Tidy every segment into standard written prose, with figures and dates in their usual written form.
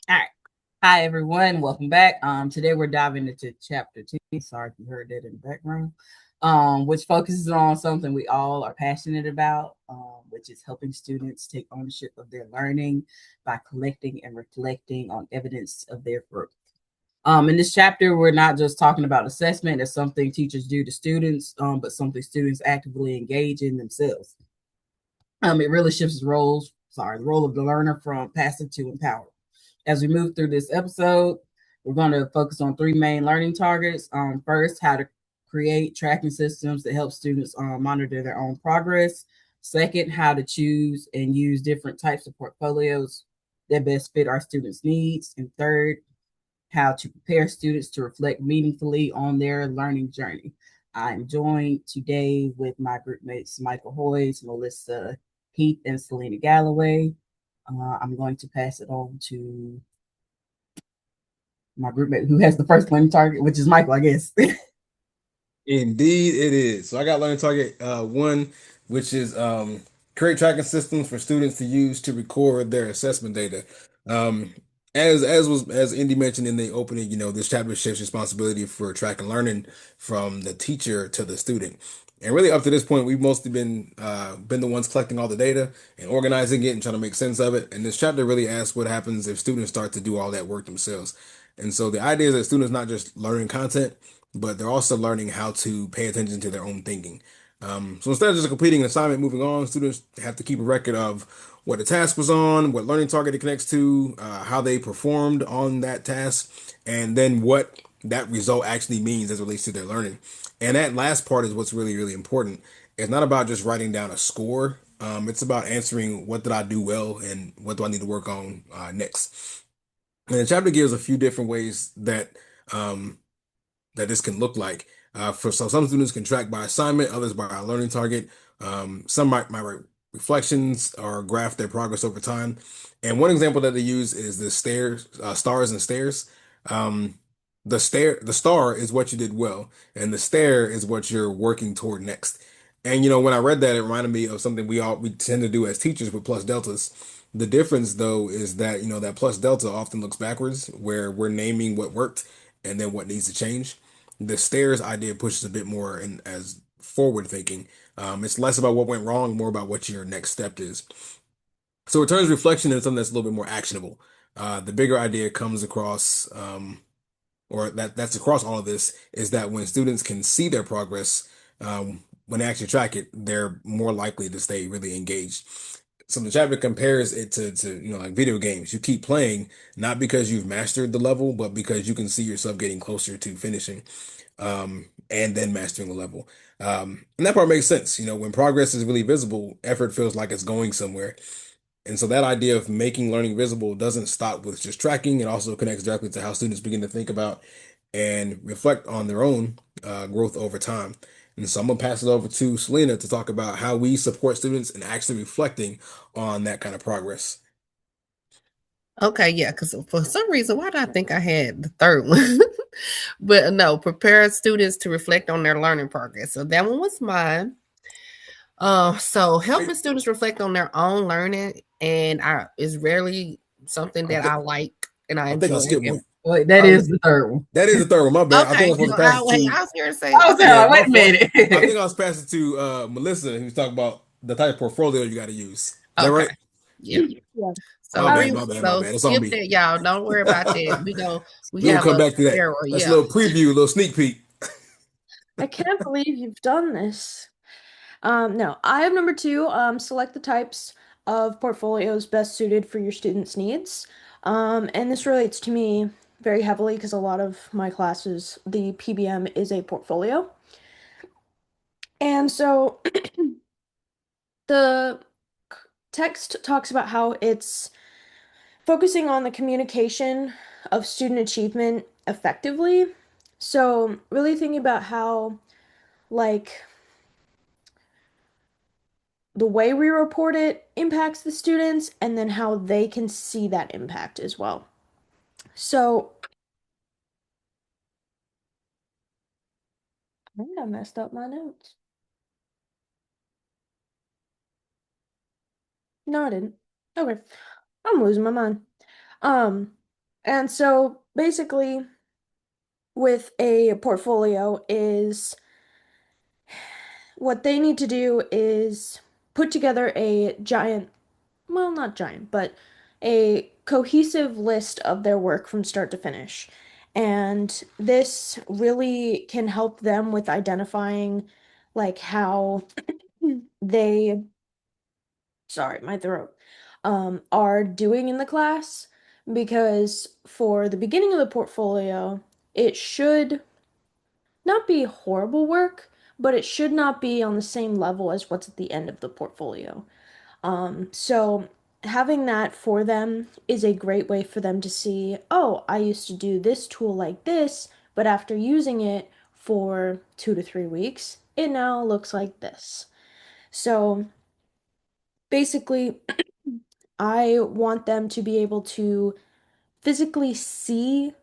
All right. Hi, everyone. Welcome back. Today we're diving into chapter 2. Sorry if you heard that in the background. Which focuses on something we all are passionate about, which is helping students take ownership of their learning by collecting and reflecting on evidence of their growth. In this chapter, we're not just talking about assessment as something teachers do to students, but something students actively engage in themselves. It really shifts the role of the learner from passive to empowered. As we move through this episode, we're going to focus on three main learning targets. First, how to create tracking systems that help students monitor their own progress. Second, how to choose and use different types of portfolios that best fit our students' needs. And third, how to prepare students to reflect meaningfully on their learning journey. I'm joined today with my group mates Michael Hoyes, Melissa Heath, and Selena Galloway. I'm going to pass it on to my group mate who has the first learning target, which is Michael, I guess. Indeed, it is. So I got learning target one, which is create tracking systems for students to use to record their assessment data. Um, as Indy mentioned in the opening, this chapter shifts responsibility for track and learning from the teacher to the student. And really, up to this point, we've mostly been the ones collecting all the data and organizing it and trying to make sense of it. And this chapter really asks what happens if students start to do all that work themselves. And so the idea is that students not just learning content, but they're also learning how to pay attention to their own thinking. So instead of just completing an assignment, moving on, students have to keep a record of what the task was on, what learning target it connects to, how they performed on that task, and then what that result actually means as it relates to their learning. And that last part is what's really, really important. It's not about just writing down a score. It's about answering what did I do well and what do I need to work on next. And the chapter gives a few different ways um, that this can look like. For some students can track by assignment, others by a learning target. Some might write reflections or graph their progress over time. And one example that they use is the stars and stairs. Um, the star is what you did well, and the stair is what you're working toward next. And when I read that, it reminded me of something we tend to do as teachers with plus deltas. The difference, though, is that that plus delta often looks backwards, where we're naming what worked and then what needs to change. The stairs idea pushes a bit more in as forward thinking. It's less about what went wrong, more about what your next step is. So it turns reflection into something that's a little bit more actionable. The bigger idea comes across, or that's across all of this, is that when students can see their progress, when they actually track it, they're more likely to stay really engaged. So the chapter compares it to like video games. You keep playing not because you've mastered the level, but because you can see yourself getting closer to finishing, and then mastering the level. And that part makes sense. When progress is really visible, effort feels like it's going somewhere. And so that idea of making learning visible doesn't stop with just tracking. It also connects directly to how students begin to think about and reflect on their own growth over time. And so I'm gonna pass it over to Selena to talk about how we support students in actually reflecting on that kind of progress. Okay, yeah, because for some reason, why did I think I had the third one? But no, prepare students to reflect on their learning progress. So that one was mine. So Wait, helping students reflect on their own learning and I is rarely something I that think I like and I I think I enjoy. skipped And one. Wait, that I was is the third one. that is the third one. My bad. I think I okay, was supposed so to pass I it wait, to I was here to say, I was okay, there yeah, like, my wait a fault. I minute. think I was passing to Melissa, who's talking about the type of portfolio you got to use. Is that okay, right? yeah. Yeah. So My so bad. It's on skip me. that, y'all. Don't worry about that. We We'll have come a back to that. steroid, That's a yeah. little preview, a little sneak peek. I can't believe you've done this. No, I have number two. Select the types of portfolios best suited for your students' needs. And this relates to me very heavily because a lot of my classes, the PBM is a portfolio. And so the text talks about how it's focusing on the communication of student achievement effectively. So, really thinking about how, like, the way we report it impacts the students and then how they can see that impact as well. So, I think I messed up my notes. No, I didn't. Okay. I'm losing my mind. Um, And so basically, with a portfolio is what they need to do is put together a giant, well, not giant, but a cohesive list of their work from start to finish. And this really can help them with identifying like how they, sorry, my throat, are doing in the class. Because for the beginning of the portfolio, it should not be horrible work, but it should not be on the same level as what's at the end of the portfolio. So having that for them is a great way for them to see, oh, I used to do this tool like this, but after using it for 2 to 3 weeks, it now looks like this. So basically, I want them to be able to physically see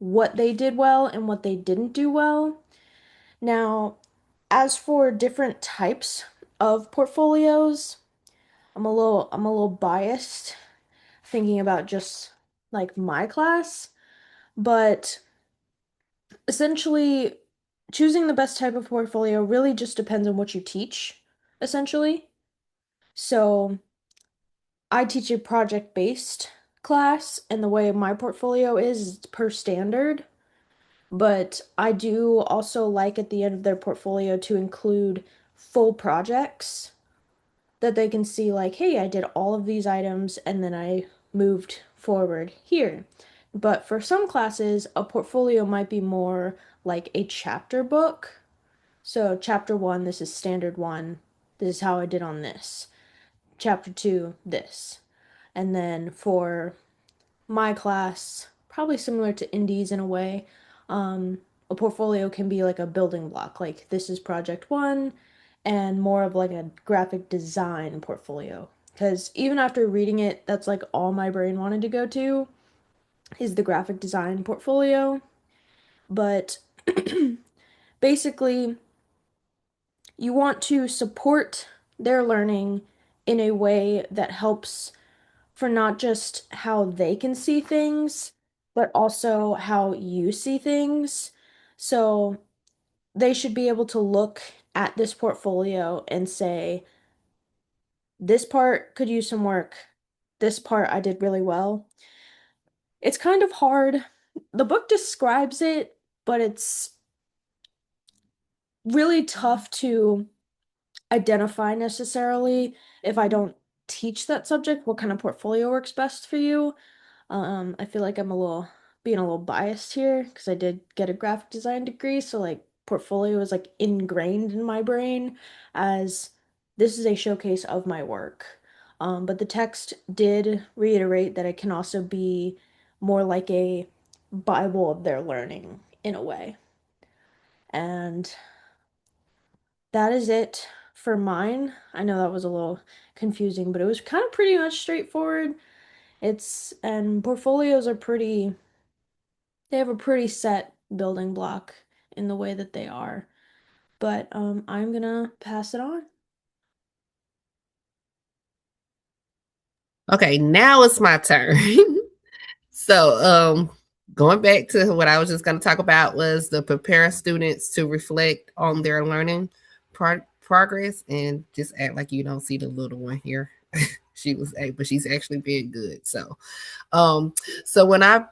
what they did well and what they didn't do well. Now, as for different types of portfolios, I'm a little biased thinking about just like my class, but essentially choosing the best type of portfolio really just depends on what you teach, essentially. So, I teach a project-based class, and the way my portfolio is it's per standard. But I do also like at the end of their portfolio to include full projects that they can see, like, hey, I did all of these items and then I moved forward here. But for some classes, a portfolio might be more like a chapter book. So, chapter one, this is standard one. This is how I did on this. Chapter two, this. And then for my class, probably similar to indies in a way, um, a portfolio can be like a building block. Like this is project one, and more of like a graphic design portfolio. Because even after reading it, that's like all my brain wanted to go to is the graphic design portfolio. But basically, you want to support their learning in a way that helps for not just how they can see things, but also how you see things. So they should be able to look at this portfolio and say, this part could use some work. This part I did really well. It's kind of hard. The book describes it, but it's really tough to identify necessarily if I don't teach that subject, what kind of portfolio works best for you. I feel like I'm a little being a little biased here because I did get a graphic design degree, so like portfolio is like ingrained in my brain as this is a showcase of my work. But the text did reiterate that it can also be more like a Bible of their learning in a way. And that is it for mine. I know that was a little confusing, but it was kind of pretty much straightforward. And portfolios are pretty, they have a pretty set building block in the way that they are. But I'm gonna pass it on. Okay, now it's my turn. So, going back to what I was just going to talk about was the prepare students to reflect on their learning progress and just act like you don't see the little one here. But she's actually being good. Um, so when I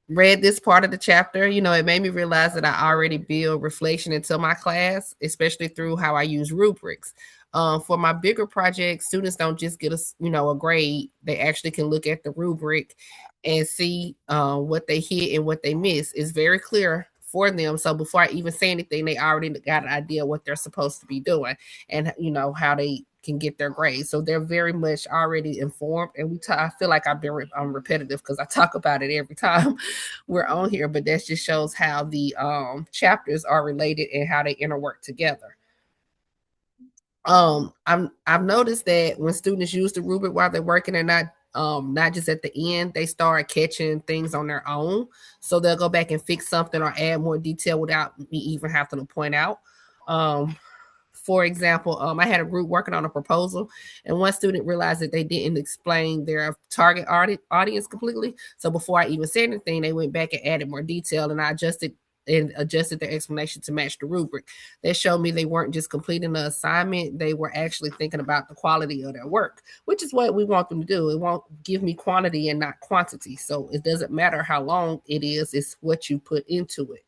read this part of the chapter, it made me realize that I already build reflection into my class, especially through how I use rubrics. For my bigger projects, students don't just get a grade. They actually can look at the rubric and see what they hit and what they miss. It's very clear for them. So before I even say anything, they already got an idea what they're supposed to be doing and how they can get their grades. So they're very much already informed. And I feel like I'm repetitive because I talk about it every time we're on here, but that just shows how the chapters are related and how they interwork together. I've noticed that when students use the rubric while they're working and not just at the end, they start catching things on their own. So they'll go back and fix something or add more detail without me even having to point out. for example, I had a group working on a proposal, and one student realized that they didn't explain their target audience completely. So before I even said anything, they went back and added more detail, and I adjusted their explanation to match the rubric. That showed me they weren't just completing the assignment, they were actually thinking about the quality of their work, which is what we want them to do. It won't give me quantity and not quantity. So it doesn't matter how long it is, it's what you put into it.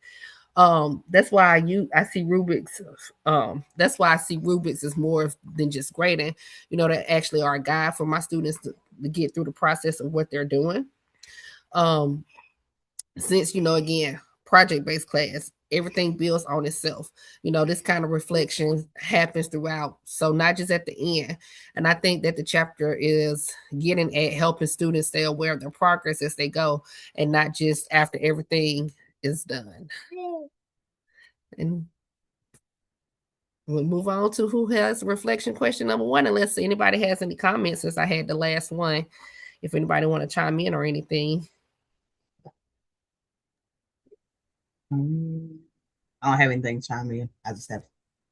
That's why I see rubrics. That's why I see rubrics as more than just grading. That actually are a guide for my students to get through the process of what they're doing. Um, since again, project-based class, everything builds on itself. This kind of reflection happens throughout, so not just at the end. And I think that the chapter is getting at helping students stay aware of their progress as they go, and not just after everything is done. And we'll move on to who has reflection question number 1, unless anybody has any comments, since I had the last one. If anybody want to chime in or anything. I don't have anything to chime in. I just have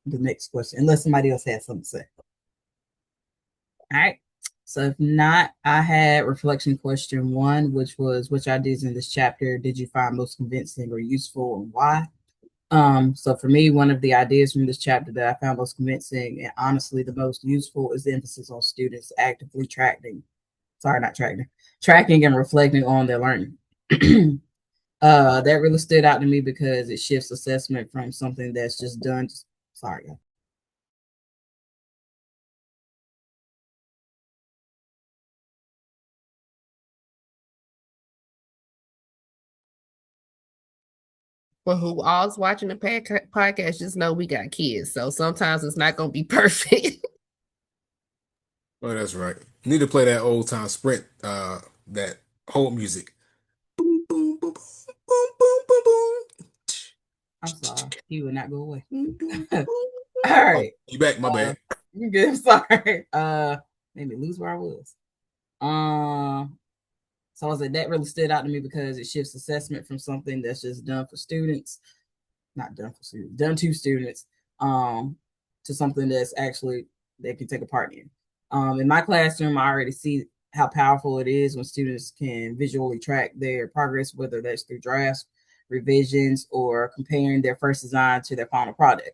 the next question, unless somebody else has something to say. All right. So if not, I had reflection question 1, which was, which ideas in this chapter did you find most convincing or useful, and why? So for me, one of the ideas from this chapter that I found most convincing and honestly the most useful is the emphasis on students actively tracking and reflecting on their learning. That really stood out to me because it shifts assessment from something that's just done. Sorry. For who all's watching the podcast, just know we got kids, so sometimes it's not going to be perfect. Oh, that's right. You need to play that old time Sprint, that hold music. Boom, boom, boom, boom, boom, boom, boom, boom. I'm sorry. He would not go away. All right. You back, my bad. You good? I'm sorry. Made me lose where I was. So I was like, that really stood out to me because it shifts assessment from something that's just done for students, not done for students, done to students, to something that's actually they can take a part in. In my classroom, I already see how powerful it is when students can visually track their progress, whether that's through drafts, revisions, or comparing their first design to their final product.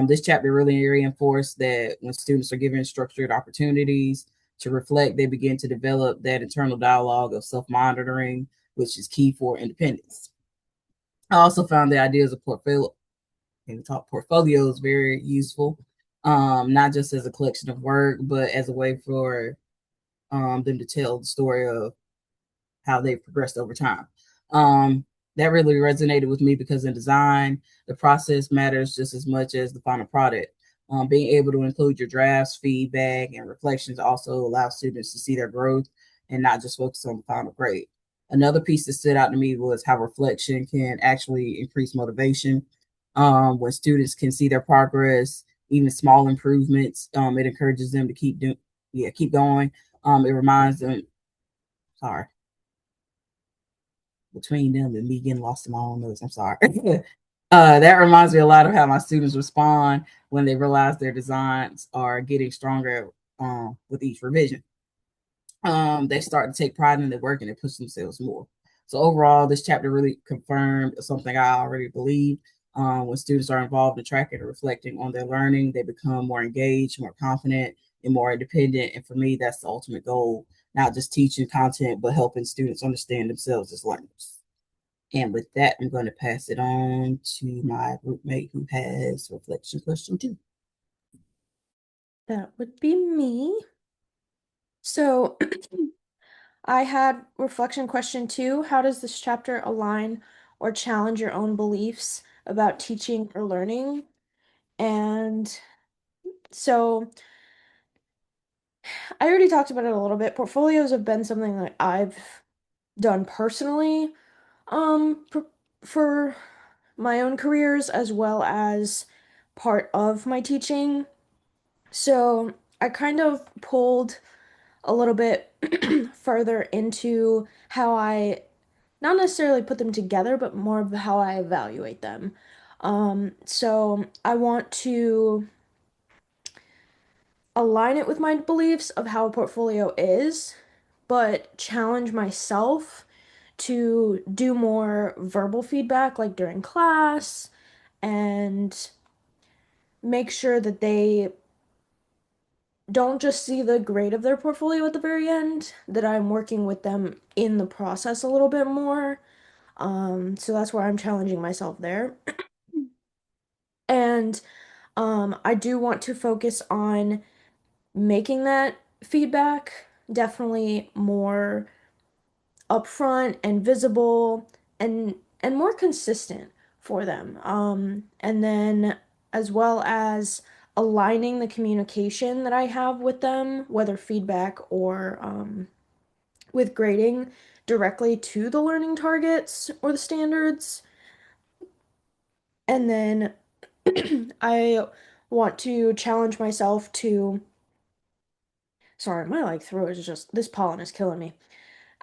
This chapter really reinforced that when students are given structured opportunities to reflect, they begin to develop that internal dialogue of self-monitoring, which is key for independence. I also found the ideas of portfolios very useful, not just as a collection of work, but as a way for them to tell the story of how they've progressed over time. That really resonated with me because in design, the process matters just as much as the final product. Being able to include your drafts, feedback, and reflections also allows students to see their growth and not just focus on the final grade. Another piece that stood out to me was how reflection can actually increase motivation. When students can see their progress, even small improvements, it encourages them to keep going. It reminds them, sorry, between them and me getting lost in my own notes. I'm sorry. That reminds me a lot of how my students respond when they realize their designs are getting stronger with each revision. They start to take pride in their work and they push themselves more. So overall, this chapter really confirmed something I already believed. When students are involved in tracking and reflecting on their learning, they become more engaged, more confident, and more independent. And for me, that's the ultimate goal, not just teaching content, but helping students understand themselves as learners. And with that, I'm going to pass it on to my groupmate who has reflection question 2. That would be me. So I had reflection question 2. How does this chapter align or challenge your own beliefs about teaching or learning? And so I already talked about it a little bit. Portfolios have been something that I've done personally, for, for my own careers as well as part of my teaching. So I kind of pulled a little bit further into how I not necessarily put them together, but more of how I evaluate them. So I want to align it with my beliefs of how a portfolio is, but challenge myself to do more verbal feedback, like during class, and make sure that they don't just see the grade of their portfolio at the very end, that I'm working with them in the process a little bit more. So that's where I'm challenging myself there. And I do want to focus on making that feedback definitely more upfront and visible and more consistent for them. And then as well as aligning the communication that I have with them, whether feedback or with grading directly to the learning targets or the standards. And then I want to challenge myself to, sorry, my like throat is just, this pollen is killing me.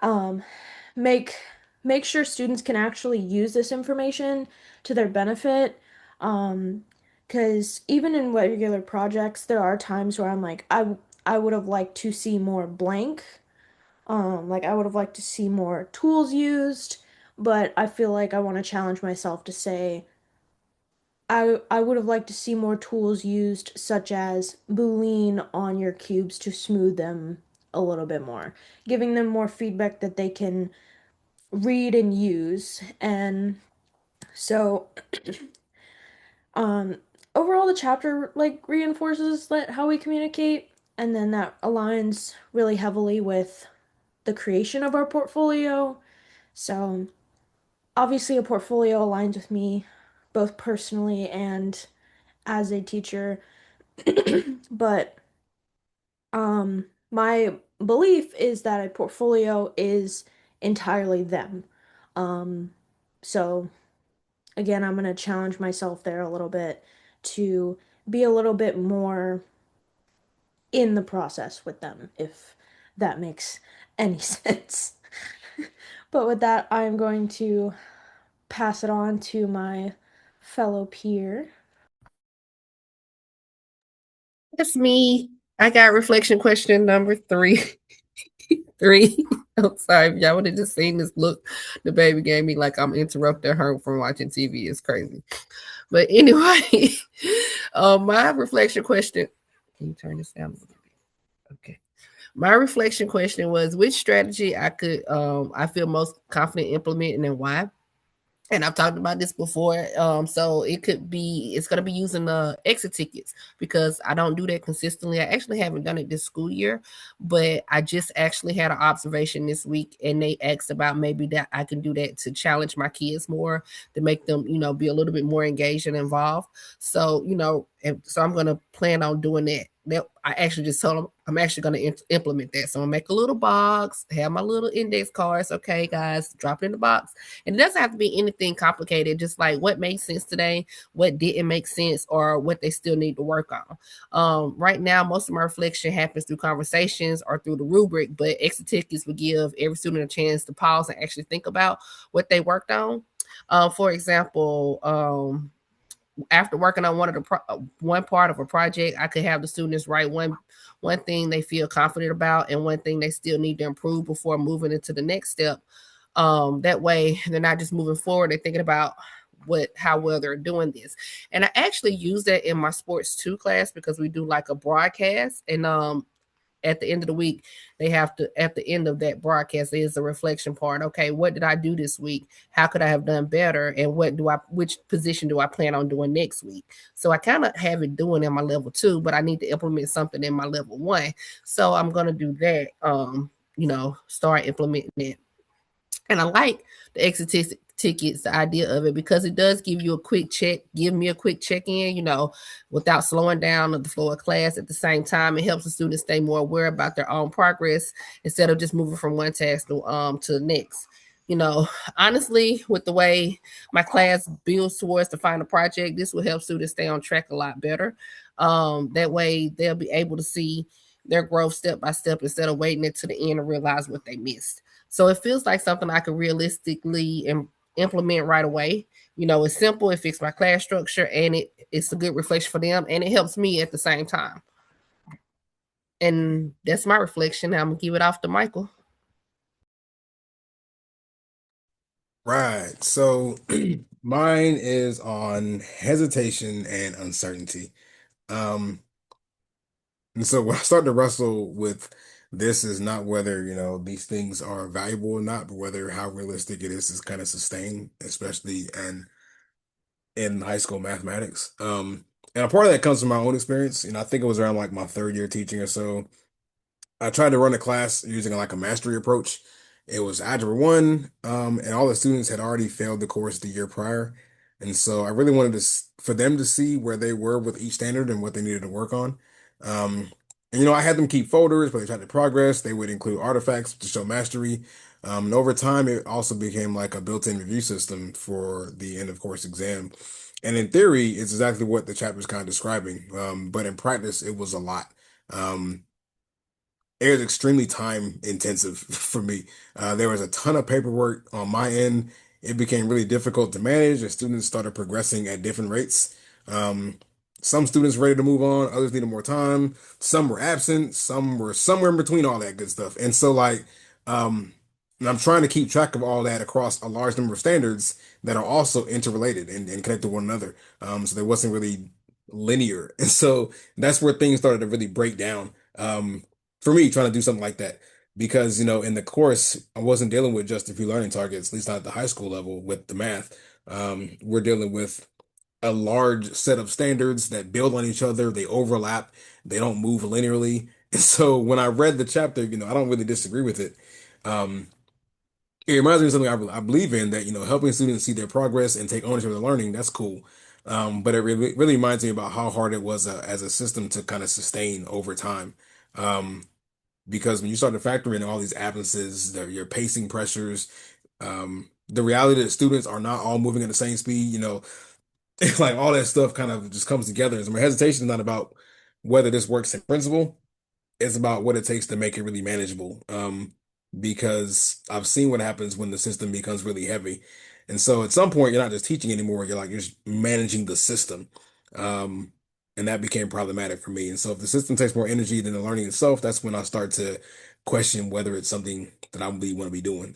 Um, make make sure students can actually use this information to their benefit. Because even in regular projects, there are times where I'm like, I would have liked to see more blank. Like I would have liked to see more tools used, but I feel like I want to challenge myself to say I would have liked to see more tools used, such as Boolean on your cubes to smooth them a little bit more, giving them more feedback that they can read and use. And so, um, overall, the chapter like reinforces that how we communicate, and then that aligns really heavily with the creation of our portfolio. So, obviously, a portfolio aligns with me both personally and as a teacher. But my belief is that a portfolio is entirely them. Um, so again, I'm gonna challenge myself there a little bit to be a little bit more in the process with them, if that makes any sense. But with that, I'm going to pass it on to my fellow peer. That's me. I got reflection question number 3. 3. I'm sorry if y'all would have just seen this look the baby gave me like I'm interrupting her from watching TV. It's crazy. But anyway, my reflection question. Can you turn this down a little bit? Okay. My reflection question was which strategy I feel most confident implementing and why. And I've talked about this before. So it's going to be using the exit tickets because I don't do that consistently. I actually haven't done it this school year, but I just actually had an observation this week and they asked about maybe that I can do that to challenge my kids more, to make them, be a little bit more engaged and involved. So, and so I'm going to plan on doing that. I actually just told them I'm actually going to implement that. So I'm gonna make a little box, have my little index cards. Okay, guys, drop it in the box. And it doesn't have to be anything complicated, just like what made sense today, what didn't make sense, or what they still need to work on. Right now, most of my reflection happens through conversations or through the rubric, but exit tickets will give every student a chance to pause and actually think about what they worked on. For example, after working on one part of a project, I could have the students write one thing they feel confident about and one thing they still need to improve before moving into the next step. That way, they're not just moving forward; they're thinking about how well they're doing this. And I actually use that in my sports 2 class because we do like a broadcast, and at the end of the week, they have to, at the end of that broadcast, is a reflection part. Okay, what did I do this week? How could I have done better? And which position do I plan on doing next week? So I kind of have it doing in my level 2, but I need to implement something in my level 1. So I'm going to do that, start implementing it. And I like the exit tickets, the idea of it, because it does give you a quick check, give me a quick check-in, without slowing down the flow of class. At the same time, it helps the students stay more aware about their own progress instead of just moving from one task to the next. Honestly, with the way my class builds towards the final project, this will help students stay on track a lot better. That way they'll be able to see their growth step by step instead of waiting until the end and realize what they missed. So it feels like something I could realistically implement right away. It's simple, it fixes my class structure, and it's a good reflection for them, and it helps me at the same time. And that's my reflection. I'm gonna give it off to Michael. Right. So mine is on hesitation and uncertainty. Um, and so when I start to wrestle with this is not whether, these things are valuable or not, but whether how realistic it is kind of sustain, especially in high school mathematics. And a part of that comes from my own experience. I think it was around like my third year teaching or so. I tried to run a class using like a mastery approach. It was Algebra 1, and all the students had already failed the course the year prior. And so I really wanted for them to see where they were with each standard and what they needed to work on. Um, and, I had them keep folders, but they tried to progress. They would include artifacts to show mastery. And over time, it also became like a built-in review system for the end of course exam. And in theory, it's exactly what the chapter is kind of describing. But in practice, it was a lot. Um, it was extremely time intensive for me. There was a ton of paperwork on my end. It became really difficult to manage as students started progressing at different rates. Um, some students ready to move on, others needed more time. Some were absent, some were somewhere in between all that good stuff. And so um, and I'm trying to keep track of all that across a large number of standards that are also interrelated and connected to one another. So there wasn't really linear. And so that's where things started to really break down. For me trying to do something like that because in the course I wasn't dealing with just a few learning targets, at least not at the high school level with the math. We're dealing with a large set of standards that build on each other, they overlap, they don't move linearly. And so when I read the chapter, I don't really disagree with it. um, it reminds me of something I believe in, that helping students see their progress and take ownership of their learning, that's cool. But it really reminds me about how hard it was as a system to kind of sustain over time. Um, because when you start to factor in all these absences, your pacing pressures, the reality that students are not all moving at the same speed, like all that stuff kind of just comes together. So my hesitation is not about whether this works in principle, it's about what it takes to make it really manageable. Because I've seen what happens when the system becomes really heavy. And so at some point, you're not just teaching anymore, you're just managing the system. Um, and that became problematic for me. And so if the system takes more energy than the learning itself, that's when I start to question whether it's something that I really want to be doing.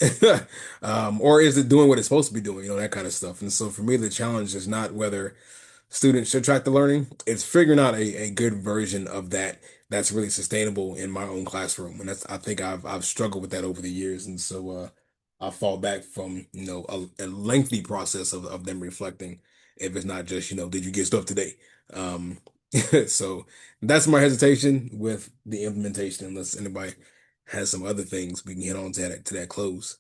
Or is it doing what it's supposed to be doing, that kind of stuff. And so for me, the challenge is not whether students should track the learning. It's figuring out a good version of that that's really sustainable in my own classroom. And I think I've struggled with that over the years. And so I fall back from, a lengthy process of them reflecting, if it's not just, did you get stuff today? Um, so that's my hesitation with the implementation, unless anybody has some other things we can hit on to that close.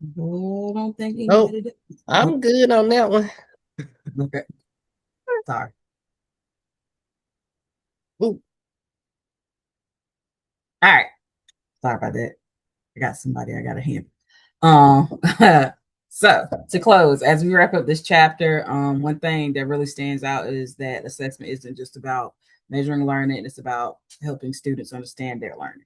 I don't think Oh, anybody did. I'm good on that one. Okay. Sorry. Ooh. All right. Sorry about that. I got somebody I got to hand. Um, so to close, as we wrap up this chapter, one thing that really stands out is that assessment isn't just about measuring learning, it's about helping students understand their learning.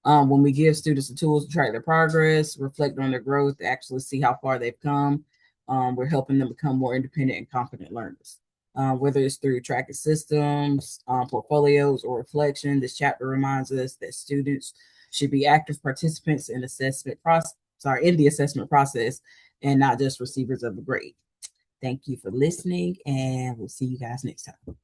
When we give students the tools to track their progress, reflect on their growth, actually see how far they've come, we're helping them become more independent and confident learners. Whether it's through tracking systems, portfolios, or reflection, this chapter reminds us that students should be active participants in the assessment process and not just receivers of a grade. Thank you for listening, and we'll see you guys next time.